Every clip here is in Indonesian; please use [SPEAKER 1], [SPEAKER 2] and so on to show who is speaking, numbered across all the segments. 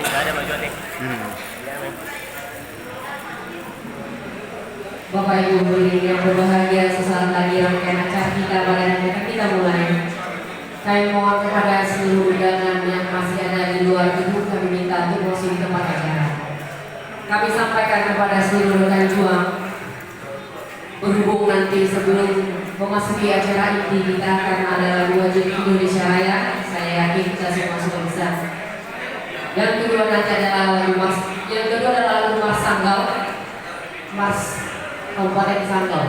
[SPEAKER 1] Gak ada Pak Jody.
[SPEAKER 2] Bapak Ibu hadirin yang berbahagia, sesaat lagi rangkaian acara kita pada hari ini kita mulai. Kami mohon kepada seluruh undangan yang masih ada di luar gedung, kami minta untuk masuk di tempat acara. Kami sampaikan kepada seluruh rekan juang, berhubung nanti sebelum memasuki acara inti kita akan ada lagu wajib Indonesia Raya. Saya yakin kita semua sudah bisa. Yang kedua nanti adalah lagu Mars Sanggau, Mars Kabupaten Sanggau.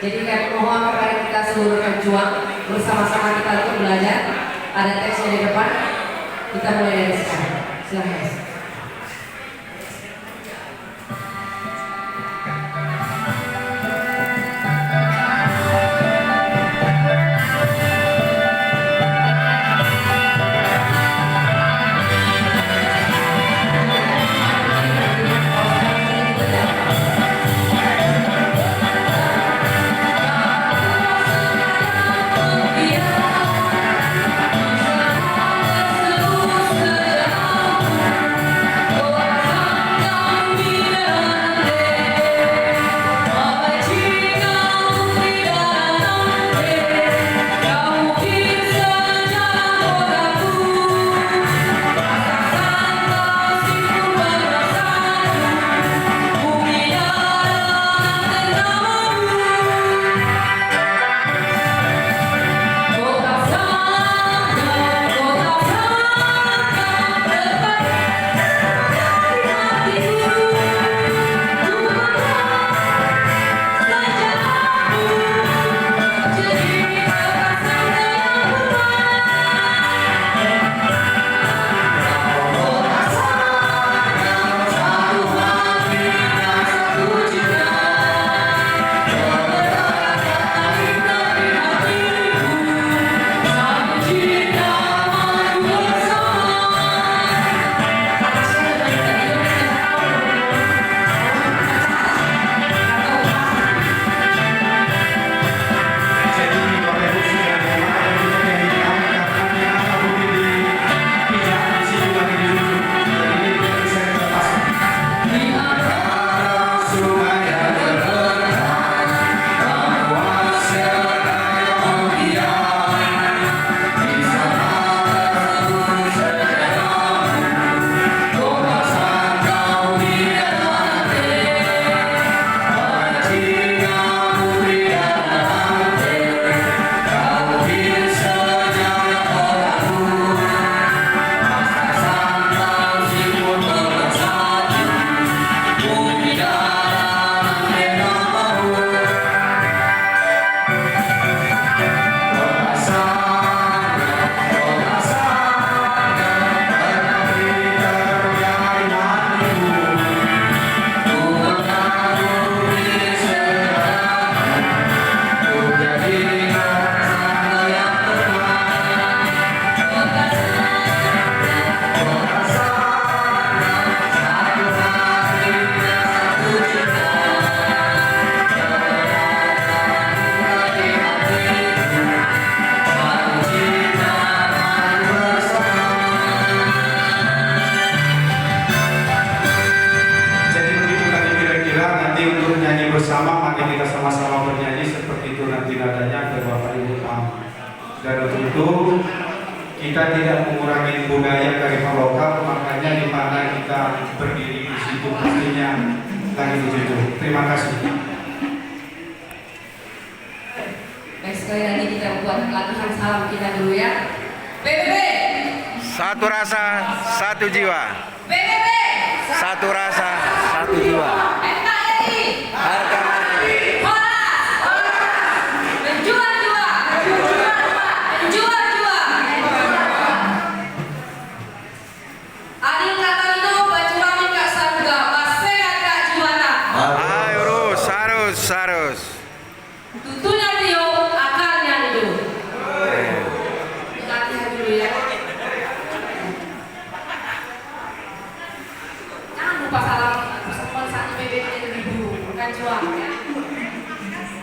[SPEAKER 2] Jadi kami mohon kepada kita seluruh rekan juang bersama-sama kita untuk belajar. Ada teksnya di depan. Kita mulai dari sekarang. Silahkan.
[SPEAKER 3] Dan untuk itu kita tidak mengurangi budaya kearifan lokal, makanya di mana kita berdiri di situ pastinya lagi di situ. Terima kasih.
[SPEAKER 2] Baik, sekali lagi kita buat latihan salam kita dulu ya. PBB.
[SPEAKER 4] Satu rasa, satu jiwa.
[SPEAKER 2] PBB.
[SPEAKER 4] Satu rasa, satu jiwa.
[SPEAKER 2] NKRI.